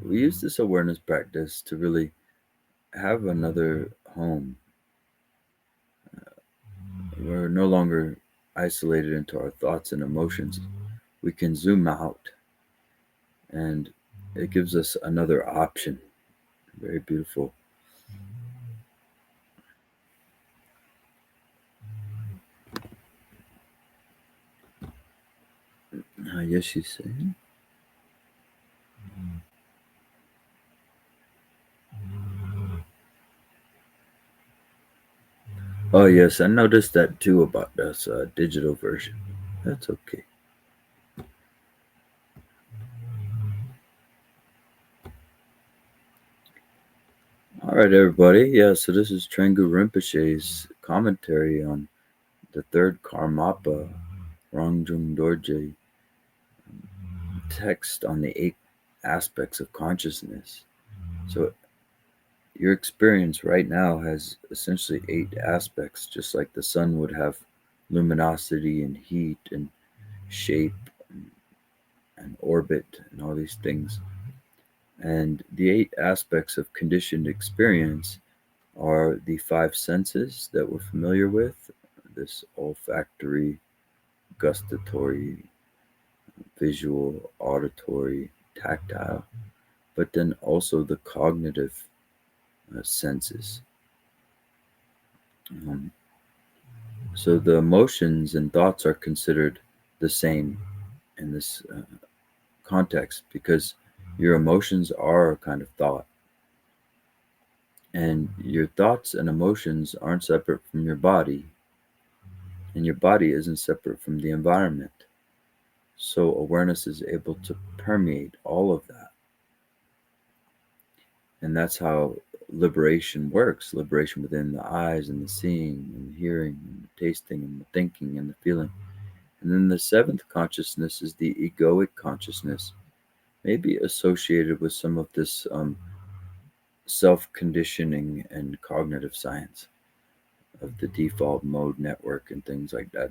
We use this awareness practice to really have another home. We're no longer isolated into our thoughts and emotions. We can zoom out, and it gives us another option. Very beautiful. Yeshe saying. Oh yes, I noticed that too about this digital version. That's okay. All right, everybody. Yeah, so this is Trengu Rinpoche's commentary on the third Karmapa, Rangjung Dorje text on the 8 aspects of consciousness. So your experience right now has essentially 8 aspects, just like the sun would have luminosity and heat and shape and orbit and all these things. And the 8 aspects of conditioned experience are the 5 senses that we're familiar with, this olfactory, gustatory, visual, auditory, tactile, but then also the cognitive senses. Um, so the emotions and thoughts are considered the same in this context because your emotions are a kind of thought, and your thoughts and emotions aren't separate from your body, and your body isn't separate from the environment. So awareness is able to permeate all of that. And that's how liberation works, liberation within the eyes and the seeing and the hearing and the tasting and the thinking and the feeling. And then the seventh consciousness is the egoic consciousness, maybe associated with some of this self conditioning and cognitive science of the default mode network and things like that.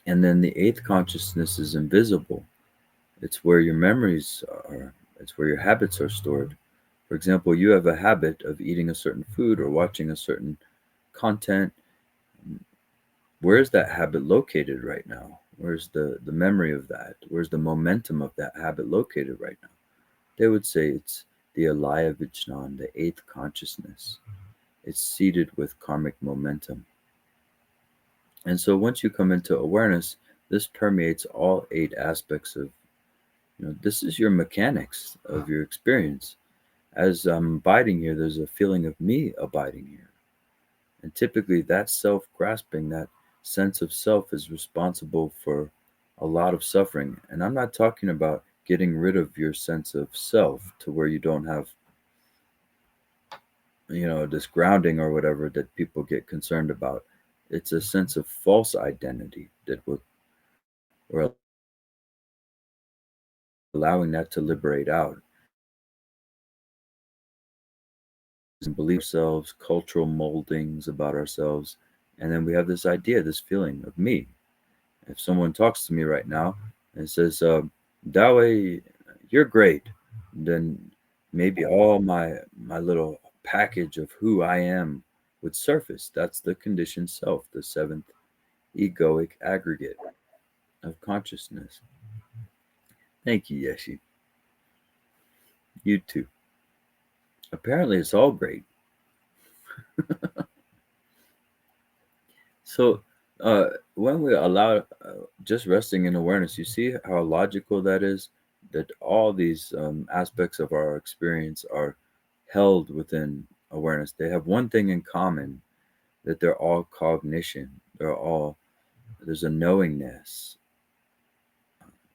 And then the eighth consciousness is invisible. It's where your memories are, it's where your habits are stored. For example, you have a habit of eating a certain food or watching a certain content. Where's that habit located right now? Where's the memory of that? Where's the momentum of that habit located right now? They would say it's the alaya vijnan, the eighth consciousness. It's seated with karmic momentum. And so once you come into awareness, this permeates all 8 aspects of, this is your mechanics of your experience. As I'm abiding here, there's a feeling of me abiding here. And typically, that self grasping, that sense of self, is responsible for a lot of suffering. And I'm not talking about getting rid of your sense of self to where you don't have, this grounding or whatever that people get concerned about. It's a sense of false identity that we're allowing that to liberate out. And we have these belief ourselves, cultural moldings about ourselves, and then we have this idea, this feeling of me. If someone talks to me right now and says, Dawei, you're great, then maybe all my little package of who I am would surface. That's the conditioned self, the seventh egoic aggregate of consciousness. Thank you, Yeshe. You too. Apparently, it's all great. So, when we allow just resting in awareness, you see how logical that is, that all these aspects of our experience are held within awareness. They have one thing in common, that they're all cognition. There's a knowingness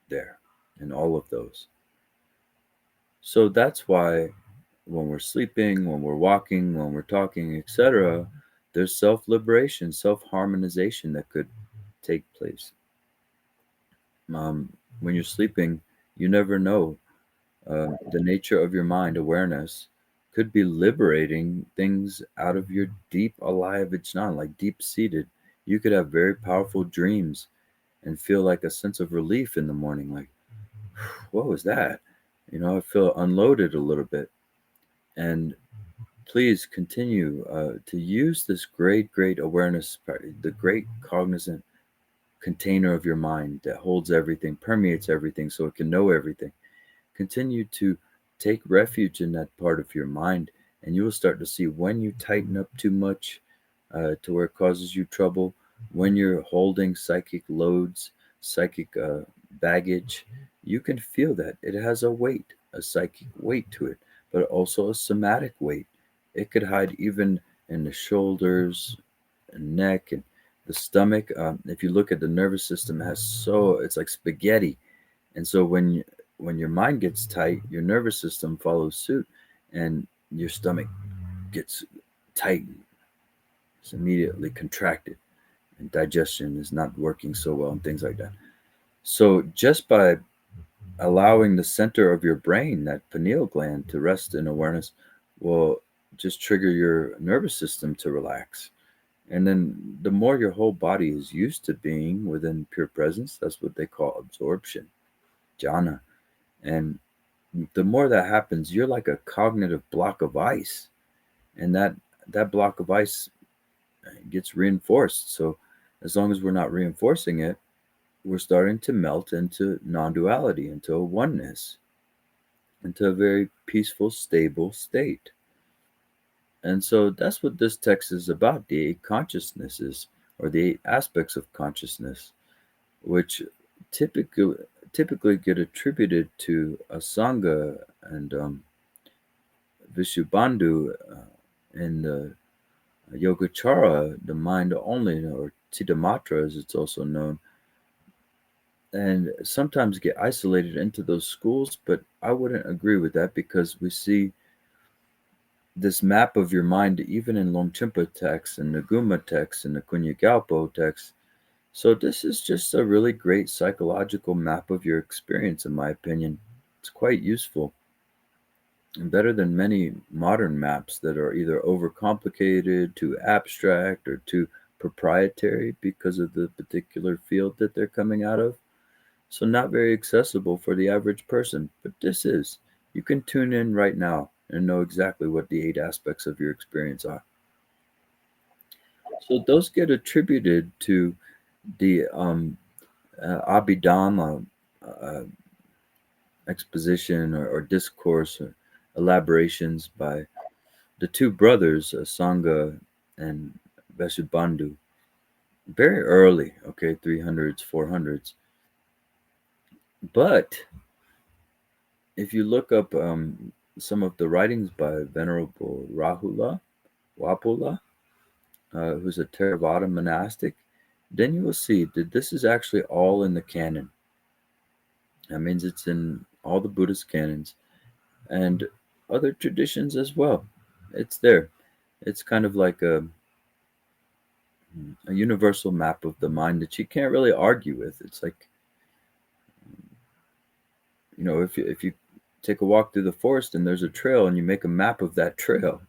there in all of those. So that's why when we're sleeping, when we're walking, when we're talking, etc., there's self liberation, self harmonization that could take place. When you're sleeping, you never know. The nature of your mind, awareness, could be liberating things out of your deep alaya vijnan, like deep seated. You could have very powerful dreams and feel like a sense of relief in the morning, like, what was that? I feel unloaded a little bit. And please continue to use this great awareness, the great cognizant container of your mind that holds everything, permeates everything, so it can know everything. Continue to take refuge in that part of your mind, and you will start to see when you tighten up too much to where it causes you trouble, when you're holding psychic loads, psychic baggage. You can feel that it has a weight, a psychic weight to it, but also a somatic weight. It could hide even in the shoulders and neck and the stomach. If you look at the nervous system, it's like spaghetti, and so when your mind gets tight, your nervous system follows suit, and your stomach gets tightened. It's immediately contracted, and digestion is not working so well, and things like that. So just by allowing the center of your brain, that pineal gland, to rest in awareness, will just trigger your nervous system to relax. And then the more your whole body is used to being within pure presence, that's what they call absorption, jhana. And the more that happens, you're like a cognitive block of ice, and that block of ice gets reinforced. So as long as we're not reinforcing it, we're starting to melt into non-duality, into a oneness, into a very peaceful, stable state. And so that's what this text is about, the eight consciousnesses, or the eight aspects of consciousness, which typically typically get attributed to Asanga and Vishubandhu in the Yogacara, the mind only, or Chittamatra as it's also known, and sometimes get isolated into those schools. But I wouldn't agree with that, because we see this map of your mind even in Longchenpa texts and Naguma texts and the Kunya Galpo texts. So this is just a really great psychological map of your experience, in my opinion. It's quite useful and better than many modern maps that are either overcomplicated, too abstract, or too proprietary because of the particular field that they're coming out of. So not very accessible for the average person. But this is. You can tune in right now and know exactly what the eight aspects of your experience are. So those get attributed to the Abhidhamma uh, exposition, or discourse, or elaborations by the two brothers, Sangha and Vasubandhu, very early, okay, 300s, 400s. But if you look up some of the writings by Venerable Rahula Wapula, who's a Theravada monastic, then you will see that this is actually all in the canon. That means it's in all the Buddhist canons and other traditions as well. It's there. It's kind of like a universal map of the mind that you can't really argue with. It's like, if you take a walk through the forest and there's a trail and you make a map of that trail,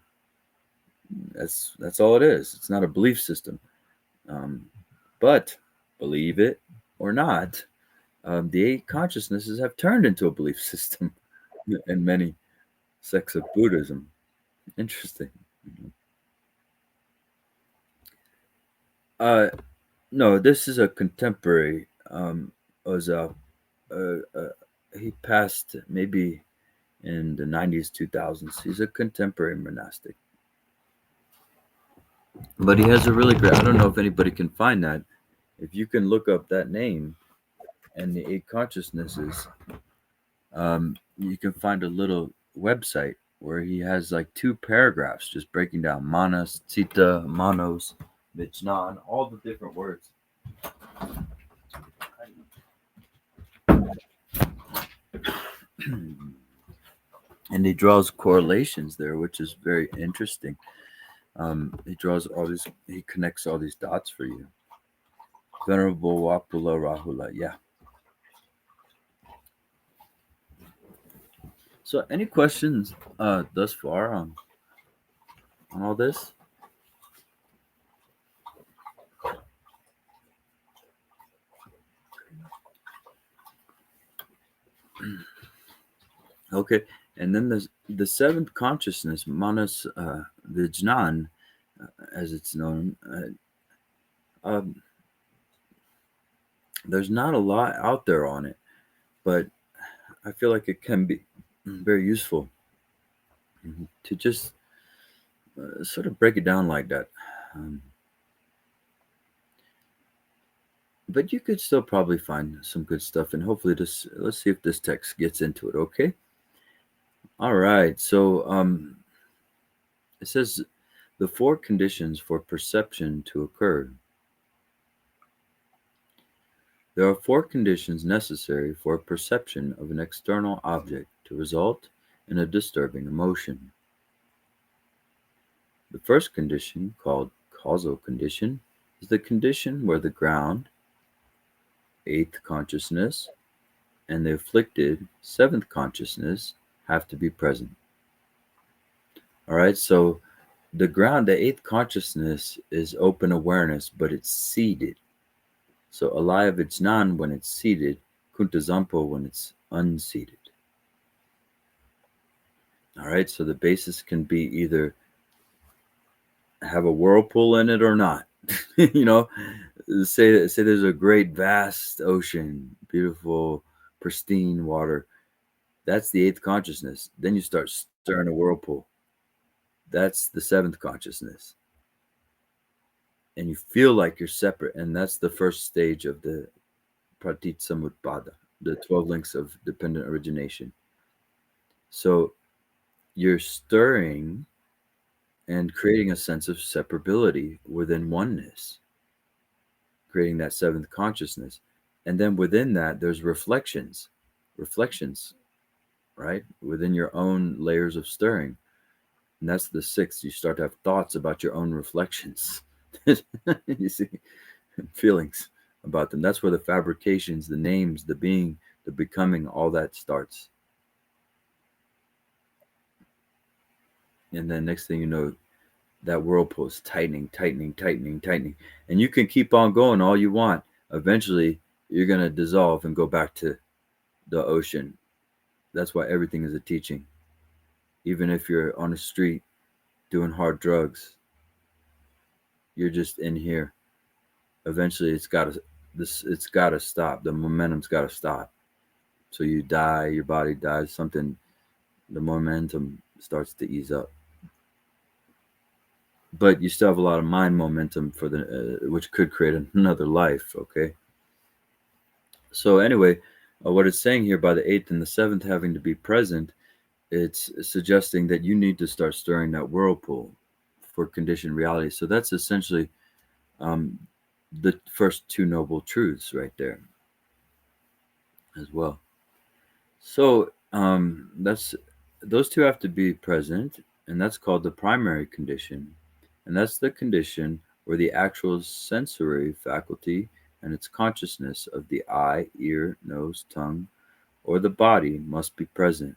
that's all it is. It's not a belief system. Um, but believe it or not, the eight consciousnesses have turned into a belief system in many sects of Buddhism. Interesting. Uh, no, this is a contemporary. Oza. He passed maybe in the 90s, 2000s. He's a contemporary monastic. But he has a really great, I don't know if anybody can find that. If you can look up that name and the eight consciousnesses, you can find a little website where he has like two paragraphs just breaking down manas, citta, manos, vijnan, all the different words. And he draws correlations there, which is very interesting. He connects all these dots for you. Venerable Wapula Rahula, yeah. So, any questions thus far on all this? Okay, and then the seventh consciousness, manas vijnan, as it's known. Um, there's not a lot out there on it, but I feel like it can be very useful to just sort of break it down like that. Um, but you could still probably find some good stuff, and hopefully this. Let's see if this text gets into it. Okay. All right. So it says the four conditions for perception to occur. There are four conditions necessary for perception of an external object to result in a disturbing emotion. The first condition, called causal condition, is the condition where the ground, eighth consciousness, and the afflicted, seventh consciousness, have to be present. All right, so the ground, the eighth consciousness, is open awareness, but it's seated. So alaya vijnan when it's seated, kuntazampo when it's unseated. All right, so the basis can be either have a whirlpool in it or not. you know, say there's a great vast ocean, beautiful, pristine water. That's the eighth consciousness. Then you start stirring a whirlpool. That's the seventh consciousness. And you feel like you're separate. And that's the first stage of the pratitsamutpada, the 12 links of dependent origination. So you're stirring and creating a sense of separability within oneness, creating that seventh consciousness. And then within that, there's reflections, right? Within your own layers of stirring. And that's the sixth. You start to have thoughts about your own reflections. You see, feelings about them. That's where the fabrications, the names, the being, the becoming, all that starts. And then next thing you know, that whirlpool is tightening. And you can keep on going all you want. Eventually, you're going to dissolve and go back to the ocean. That's why everything is a teaching. Even if you're on the street doing hard drugs, you're just in here. Eventually, it's got to stop. The momentum's got to stop. So you die, your body dies, something, the momentum starts to ease up. But you still have a lot of mind momentum for the which could create another life. Okay. So anyway, what it's saying here by the eighth and the seventh having to be present, it's suggesting that you need to start stirring that whirlpool for conditioned reality. So that's essentially um, the first two noble truths right there as well. So that's those two have to be present, and that's called the primary condition, and that's the condition where the actual sensory faculty and its consciousness of the eye, ear, nose, tongue, or the body must be present.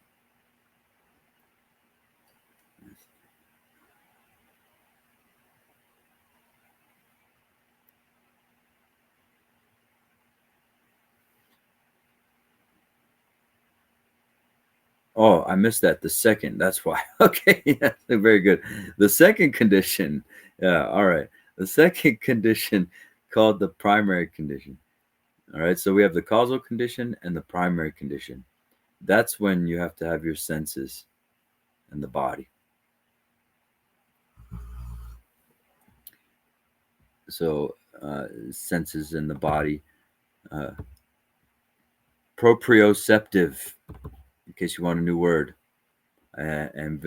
Oh, I missed that. The second, that's why. Okay, yeah, very good. The second condition, yeah, all right. The second condition called the primary condition. All right, so we have the causal condition and the primary condition. That's when you have to have your senses and the body. So, senses in the body, uh, proprioceptive, in case you want a new word, and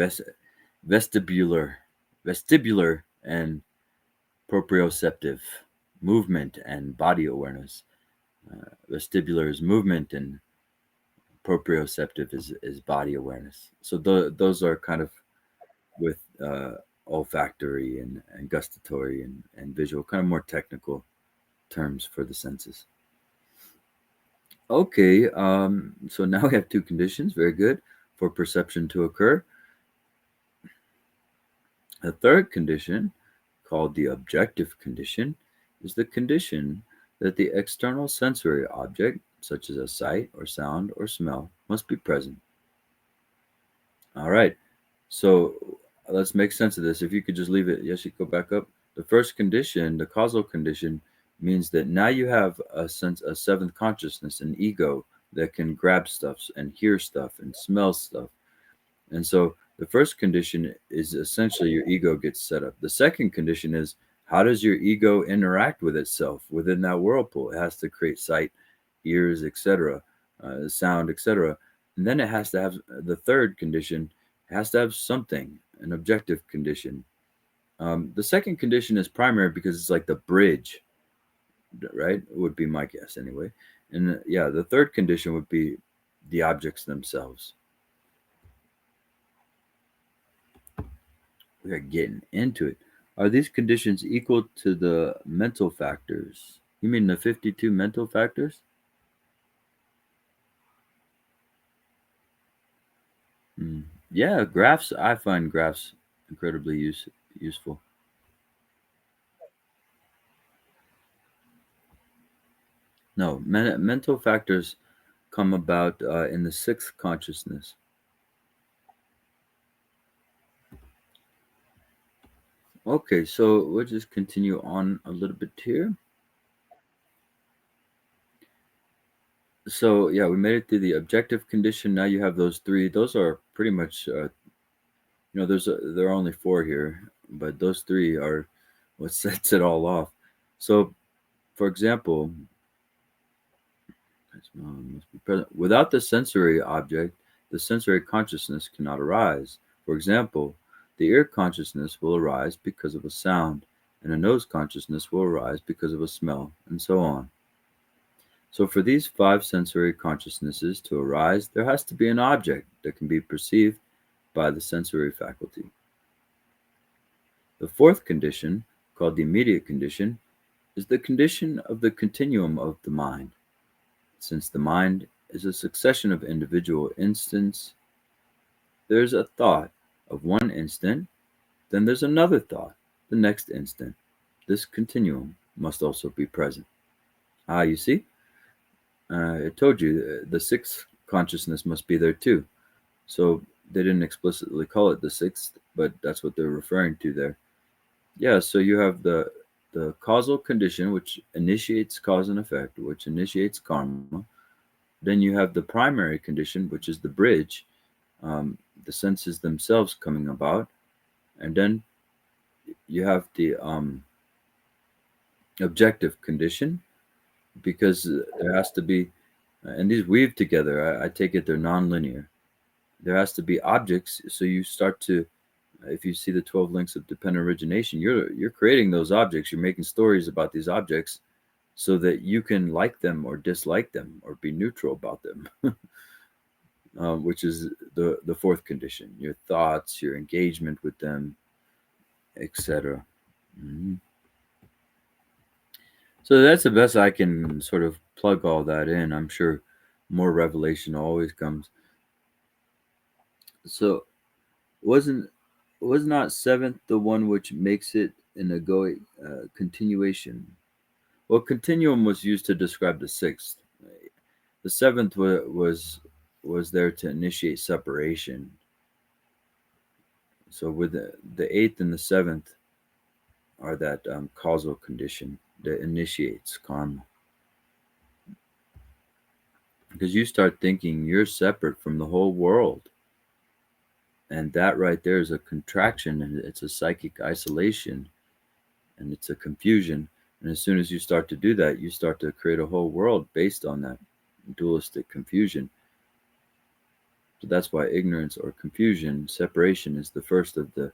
vestibular, and proprioceptive, movement and body awareness. Vestibular is movement, and proprioceptive is body awareness. So those are kind of with olfactory and gustatory and visual, kind of more technical terms for the senses. Okay, so now we have two conditions. Very good for perception to occur. The third condition, called the objective condition, is the condition that the external sensory object, such as a sight or sound or smell, must be present. All right. So let's make sense of this. If you could just leave it, Yeshe, go back up. The first condition, the causal condition, means that now you have a seventh consciousness, an ego that can grab stuff and hear stuff and smell stuff. And so the first condition is essentially your ego gets set up. The second condition is how does your ego interact with itself within that whirlpool? It has to create sight, ears, etc., sound, etc. And then it has to have the third condition, it has to have something, an objective condition. The second condition is primary because it's like the bridge, right? Would be my guess anyway. And yeah, the third condition would be the objects themselves. We are getting into it. Are these conditions equal to the mental factors? You mean the 52 mental factors? Hmm. Yeah, graphs. I find graphs incredibly useful. No, mental factors come about in the sixth consciousness. Okay, so we'll just continue on a little bit here. So yeah, we made it through the objective condition. Now you have those three. Those are pretty much there are only four here, but those three are what sets it all off. So, for example, must be present. Without the sensory object, the sensory consciousness cannot arise. For example, the ear consciousness will arise because of a sound, and a nose consciousness will arise because of a smell, and so on. So, for these five sensory consciousnesses to arise, there has to be an object that can be perceived by the sensory faculty. The fourth condition, called the immediate condition, is the condition of the continuum of the mind. Since the mind is a succession of individual instants, there's a thought of one instant, then there's another thought the next instant. This continuum must also be present. Ah, you see? I told you the sixth consciousness must be there too. So they didn't explicitly call it the sixth, but that's what they're referring to there. Yeah, so you have the causal condition, which initiates cause and effect, which initiates karma. Then you have the primary condition, which is the bridge, the senses themselves coming about. And then you have the objective condition, because there has to be, and these weave together. I take it they're nonlinear. There has to be objects, so you start to, if you see the 12 links of dependent origination, you're creating those objects. You're making stories about these objects so that you can like them or dislike them or be neutral about them, which is the fourth condition. Your thoughts, your engagement with them, etc. Mhm. So that's the best I can sort of plug all that in. I'm sure more revelation always comes. So wasn't was not seventh the one which makes it an egoic continuation? Well, continuum was used to describe the sixth. The seventh was there to initiate separation. So with the eighth and the seventh are that causal condition that initiates karma. Because you start thinking you're separate from the whole world, and that right there is a contraction, and it's a psychic isolation, and it's a confusion. And as soon as you start to do that, you start to create a whole world based on that dualistic confusion. So that's why ignorance or confusion, separation, is the first of the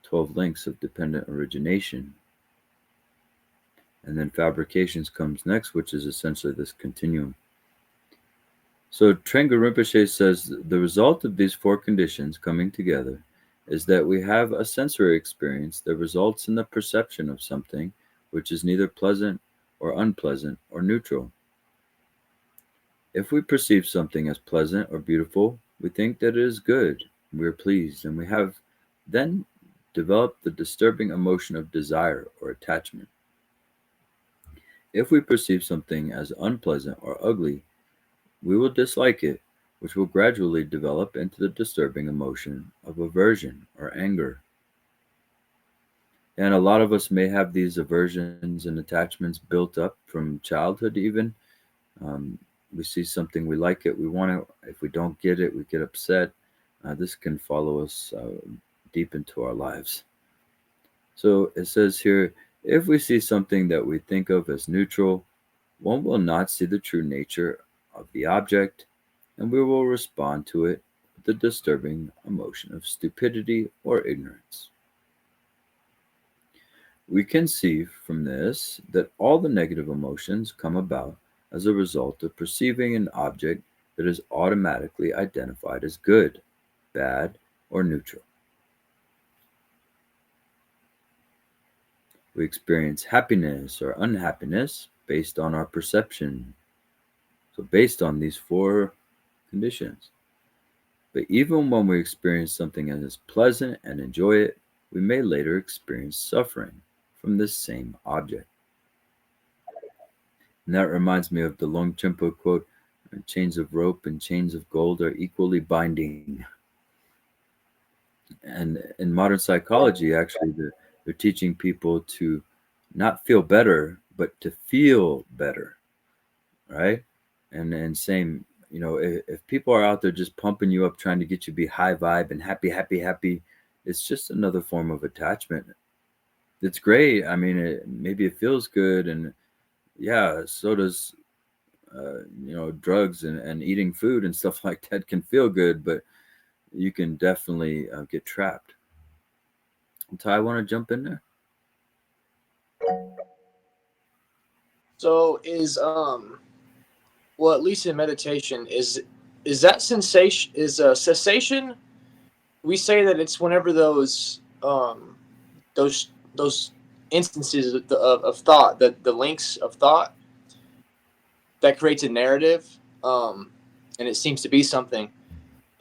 12 links of dependent origination. And then fabrications comes next, which is essentially this continuum. So Trenga Rinpoche says the result of these four conditions coming together is that we have a sensory experience that results in the perception of something which is neither pleasant or unpleasant or neutral. If we perceive something as pleasant or beautiful, we think that it is good, we are pleased, and we have then developed the disturbing emotion of desire or attachment. If we perceive something as unpleasant or ugly, we will dislike it, which will gradually develop into the disturbing emotion of aversion or anger. And a lot of us may have these aversions and attachments built up from childhood, even. Um, we see something, we like it, we want it. If we don't get it, we get upset. This can follow us deep into our lives. So it says here, if we see something that we think of as neutral, one will not see the true nature of the object, and we will respond to it with the disturbing emotion of stupidity or ignorance. We can see from this that all the negative emotions come about as a result of perceiving an object that is automatically identified as good, bad, or neutral. We experience happiness or unhappiness based on our perception. So, based on these four conditions. But even when we experience something as pleasant and enjoy it, we may later experience suffering from this same object. And that reminds me of the Longchenpa quote, chains of rope and chains of gold are equally binding. And in modern psychology, actually, they're teaching people to not feel better, but to feel better, right? And same, if people are out there just pumping you up, trying to get you to be high vibe and happy, happy, happy, it's just another form of attachment. It's great. I mean, maybe it feels good, and yeah, so does drugs and eating food and stuff like that can feel good, but you can definitely get trapped. Ty, want to jump in there? So well, at least in meditation, is that sensation is a cessation? We say that it's whenever those instances of thought, the links of thought that creates a narrative, and it seems to be something.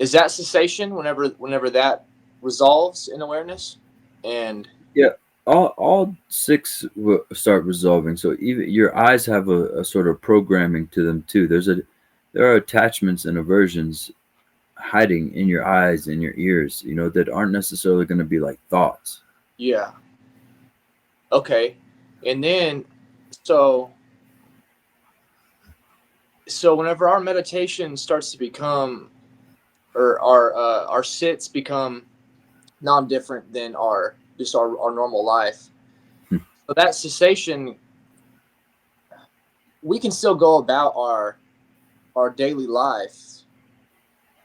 Is that cessation whenever that resolves in awareness? And Yeah, all six will start resolving. So even your eyes have a sort of programming to them too. There are attachments and aversions hiding in your eyes and your ears, that aren't necessarily going to be like thoughts. yeah, okay, and then so so whenever our meditation starts to become, or our sits become non-different than our normal life, Hmm. so that cessation, we can still go about our daily life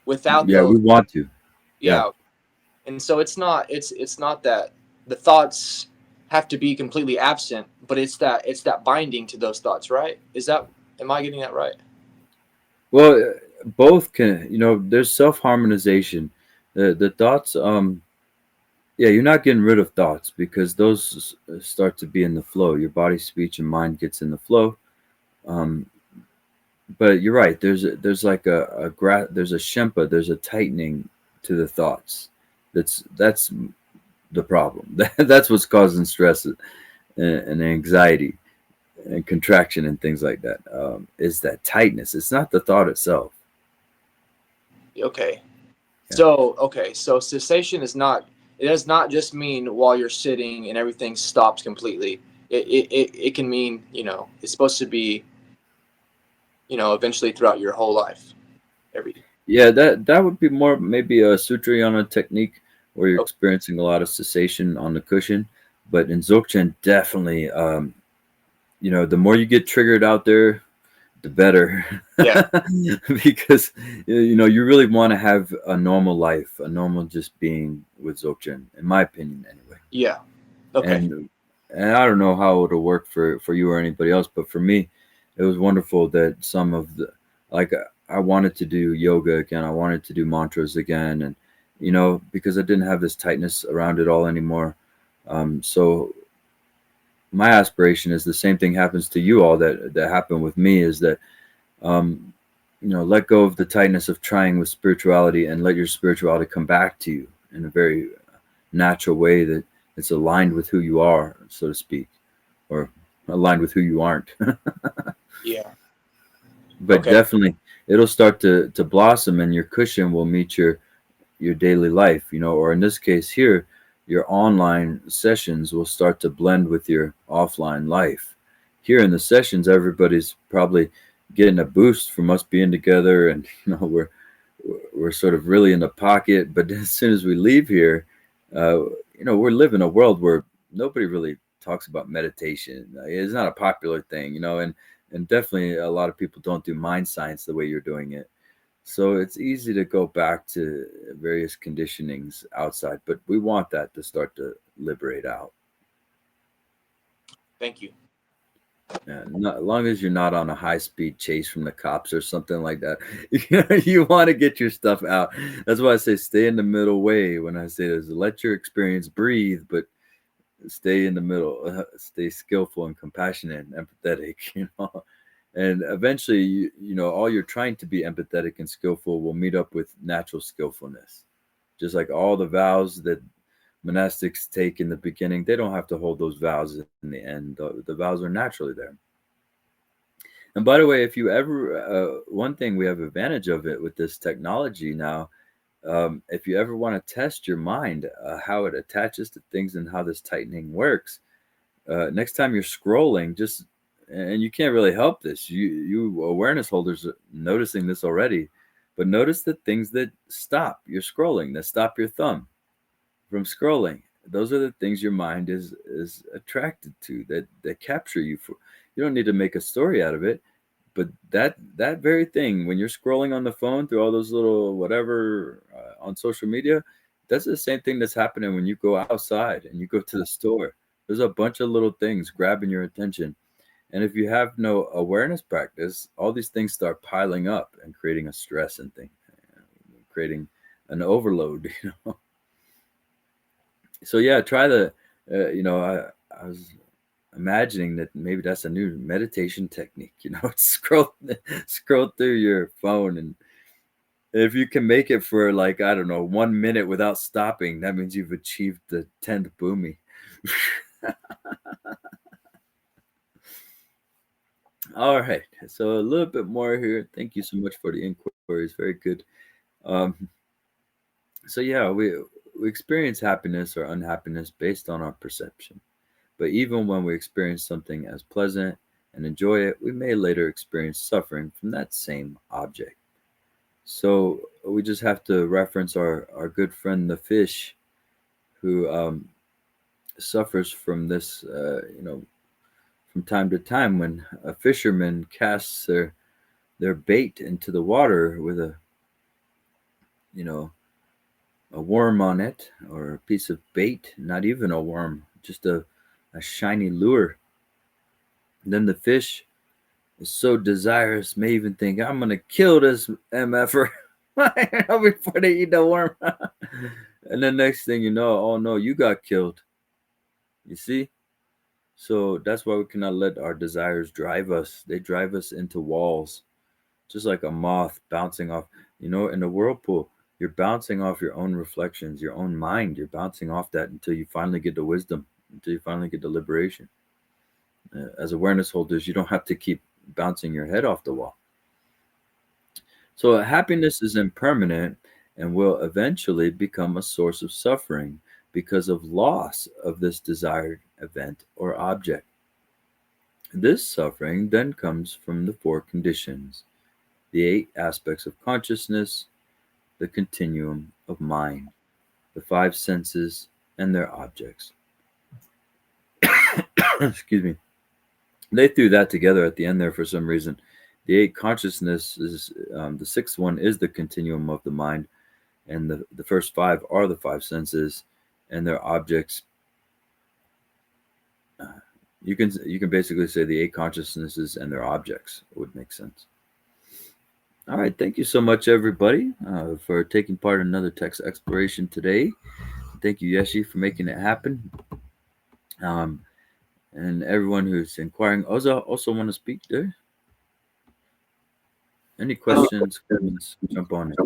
without Yeah, those. we want to. Yeah. Yeah, and so it's not that the thoughts have to be completely absent, but it's that binding to those thoughts, right? Am I getting that right? Well, both can. There's self harmonization. The thoughts. Yeah, you're not getting rid of thoughts because those start to be in the flow. Your body, speech, and mind gets in the flow. Um, but you're right. There's like there's a shempa. There's a tightening to the thoughts. That's the problem. That's what's causing stress and anxiety and contraction and things like that. Is that tightness? It's not the thought itself. Okay. Yeah. So cessation is not, it does not just mean while you're sitting and everything stops completely. It can mean, it's supposed to be, eventually throughout your whole life. Every Yeah, that would be more maybe a Sutrayana technique where you're oh, experiencing a lot of cessation on the cushion. But in Dzogchen, definitely, the more you get triggered out there, the better. yeah, Because, you really want to have a normal life, a normal just being with Dzogchen, in my opinion, anyway. yeah. Okay. And I don't know how it'll work for you or anybody else, but for me, it was wonderful that some of the like I wanted to do yoga again. I wanted to do mantras again, and because I didn't have this tightness around it all anymore. So my aspiration is the same thing happens to you all that happened with me is that um, let go of the tightness of trying with spirituality and let your spirituality come back to you in a very natural way that it's aligned with who you are, so to speak, or aligned with who you aren't. Yeah. But Okay. definitely, it'll start to blossom, and your cushion will meet your daily life, or in this case here, your online sessions will start to blend with your offline life. Here in the sessions, everybody's probably getting a boost from us being together, and we're sort of really in the pocket. But as soon as we leave here, uh, we're living a world where nobody really talks about meditation. It's not a popular thing, and definitely a lot of people don't do mind science the way you're doing it. So it's easy to go back to various conditionings outside, but we want that to start to liberate out. Thank you. Not, as long as you're not on a high speed chase from the cops or something like that, you want to get your stuff out. That's why I say stay in the middle way. When I say this, let your experience breathe, but stay in the middle. Stay skillful and compassionate and empathetic. And eventually, all you're trying to be empathetic and skillful will meet up with natural skillfulness. Just like all the vows that monastics take in the beginning, they don't have to hold those vows in the end. The vows are naturally there. And by the way, if you ever, one thing we have advantage of it with this technology now, if you ever want to test your mind, how it attaches to things and how this tightening works, next time you're scrolling, just and you can't really help this. You awareness holders are noticing this already, but notice the things that stop your scrolling, that stop your thumb from scrolling. Those are the things your mind is attracted to, that capture you. For you don't need to make a story out of it, but that very thing, when you're scrolling on the phone through all those little whatever on social media, that's the same thing that's happening when you go outside and you go to the store. There's a bunch of little things grabbing your attention. And if you have no awareness practice, all these things start piling up and creating a stress and thing, creating an overload. So yeah, try the. I was imagining that maybe that's a new meditation technique. Scroll through your phone, and if you can make it for like I don't know 1 minute without stopping, that means you've achieved the 10th boomy. All right, so a little bit more here. Thank you so much for the inquiries. Very good. Um, so yeah, we experience happiness or unhappiness based on our perception. But even when we experience something as pleasant and enjoy it, we may later experience suffering from that same object. So we just have to reference our good friend the fish, who suffers from this, from time to time when a fisherman casts their bait into the water with you know, a worm on it or a piece of bait, not even a worm, just a shiny lure. Then the fish is so desirous, may even think, I'm going to kill this MFer before they eat the worm. And then next thing you know, oh no, you got killed. You see? So that's why we cannot let our desires drive us. They drive us into walls, just like a moth bouncing off. In the whirlpool, you're bouncing off your own reflections, your own mind. You're bouncing off that until you finally get the wisdom, until you finally get the liberation. As awareness holders, you don't have to keep bouncing your head off the wall. So happiness is impermanent and will eventually become a source of suffering because of loss of this desired event or object. This suffering then comes from the four conditions, the 8 aspects of consciousness, the continuum of mind, the 5 senses and their objects. Excuse me. They threw that together at the end there for some reason. The 8 consciousness is the 6th one is the continuum of the mind, and the first 5 are the 5 senses and their objects. You can basically say the 8 consciousnesses and their objects would make sense. All right, thank you so much, everybody, for taking part in another text exploration today. Thank you, Yeshe, for making it happen. And everyone who's inquiring, also want to speak there. Any questions, comments, jump on it.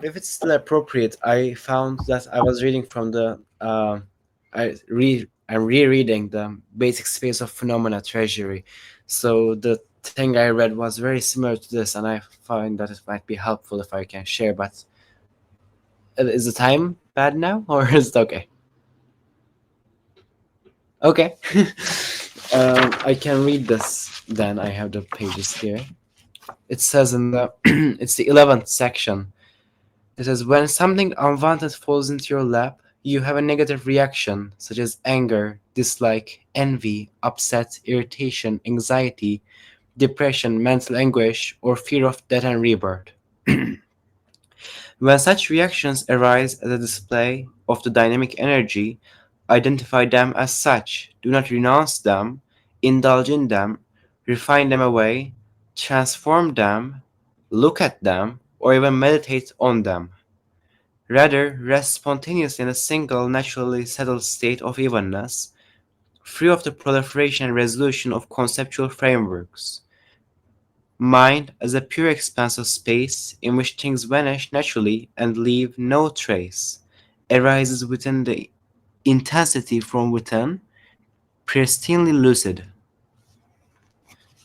If it's still appropriate, I found that I was reading from the I'm rereading the Basic Space of Phenomena Treasury. So the thing I read was very similar to this, and I find that it might be helpful if I can share. But is the time bad now, or is it okay? Okay. I can read this then. I have the pages here. It says in the it's the 11th section. It says when something unwanted falls into your lap, you have a negative reaction such as anger, dislike, envy, upset, irritation, anxiety, depression, mental anguish, or fear of death and rebirth. When such reactions arise as a display of the dynamic energy, identify them as such. Do not renounce them, indulge in them, refine them away, transform them, look at them, or even meditate on them. Rather, rest spontaneously in a single, naturally settled state of evenness, free of the proliferation and resolution of conceptual frameworks. Mind as a pure expanse of space in which things vanish naturally and leave no trace, arises within the intensity from within, pristinely lucid,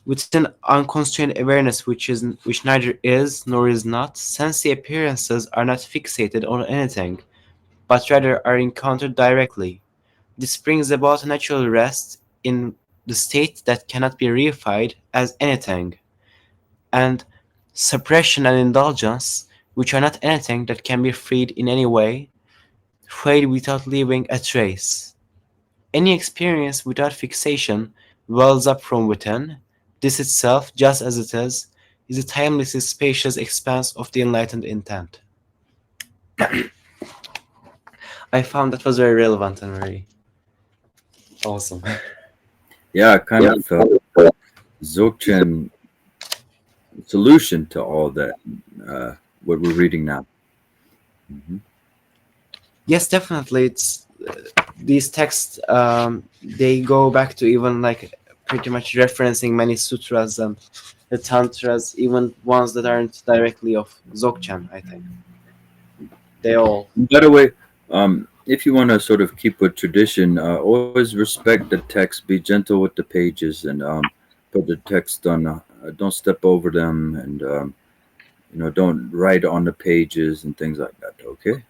within unconstrained awareness which neither is nor is not. Sensey appearances are not fixated on anything, but rather are encountered directly. This brings about a natural rest in the state that cannot be reified as anything, and suppression and indulgence, which are not anything that can be freed in any way, fade without leaving a trace. Any experience without fixation wells up from within. This itself, just as it is a timelessly spacious expanse of the enlightened intent. I found that was very relevant and very awesome. Yeah, I kind of felt Dzogchen solution to all that, uh, what we're reading now. Hmm. Yes, definitely. It's these texts. They go back to even like pretty much referencing many sutras and the tantras, even ones that aren't directly of Dzogchen. I think they all. By the way, if you want to sort of keep a tradition, always respect the text, be gentle with the pages, and put the text on. Don't step over them, and don't write on the pages and things like that. Okay.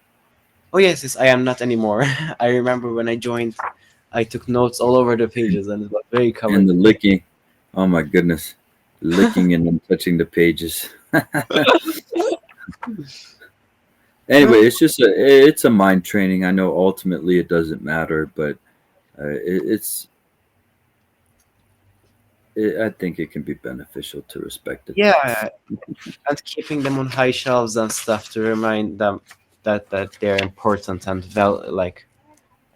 Oh yes, yes. I am not anymore. I remember when I joined, I took notes all over the pages, and it was very And covered. the licking. Oh my goodness, licking and then touching the pages. Anyway, it's a mind training. I know ultimately it doesn't matter, but it's I think it can be beneficial to respect the text. Yeah, and keeping them on high shelves and stuff to remind them that they're important and like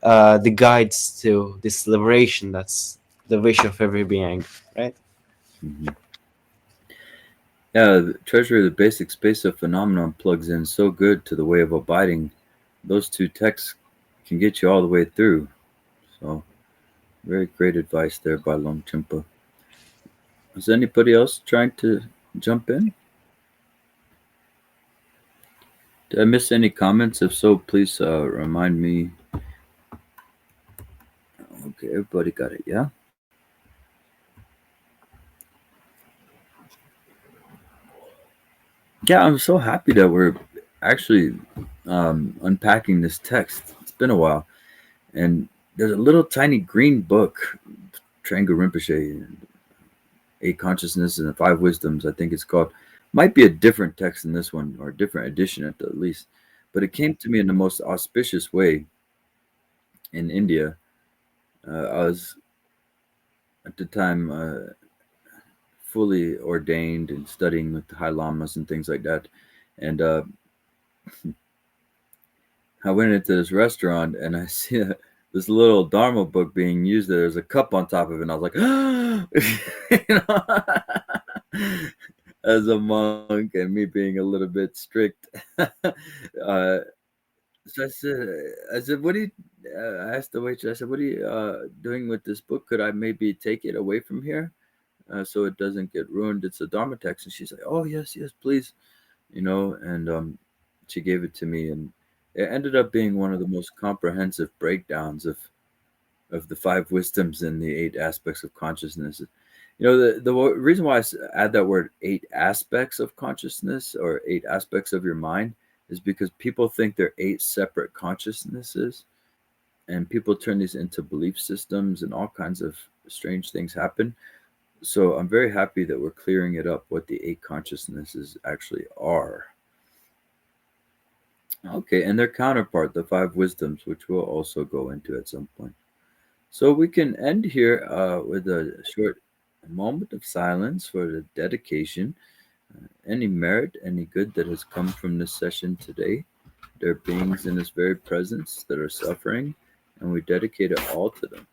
the guides to this liberation that's the wish of every being, right? Hmm. Yeah, the treasury of the basic space of phenomenon plugs in so good to the way of abiding. Those two texts can get you all the way through. So, very great advice there by Long Chimpa. Is anybody else trying to jump in? Did I miss any comments? If so, please remind me. Okay, everybody got it, yeah? Yeah, I'm so happy that we're actually unpacking this text. It's been a while. And there's a little tiny green book, Trango Rinpoche, Eight Consciousness and the Five Wisdoms, I think it's called. Might be a different text than this one, or a different edition at the least. But it came to me in the most auspicious way in India. I was at the time fully ordained and studying with the High Lamas and things like that. And I went into this restaurant and I see this little Dharma book being used. There's a cup on top of it, and I was like, as a monk and me being a little bit strict. So I said, what do you? I asked the waitress. I said, what are you doing with this book? Could I maybe take it away from here so it doesn't get ruined? It's a Dharma text, and she's like, oh yes, yes, please. And she gave it to me, and it ended up being one of the most comprehensive breakdowns of the five wisdoms and the eight aspects of consciousness. Reason why I add that word 8 aspects of consciousness or 8 aspects of your mind is because people think they're 8 separate consciousnesses, and people turn these into belief systems, and all kinds of strange things happen. So I'm very happy that we're clearing it up what the 8 consciousnesses actually are. Okay, and their counterpart, the 5 wisdoms, which we'll also go into at some point. So we can end here with a short moment of silence for the dedication. Any merit, any good that has come from this session today. There are beings in this very presence that are suffering, and we dedicate it all to them.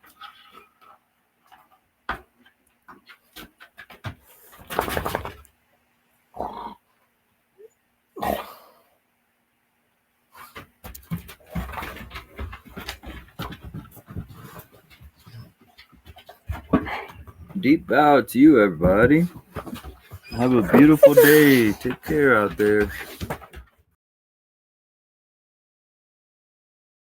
Deep bow to you, everybody. Have a beautiful day. Take care out there.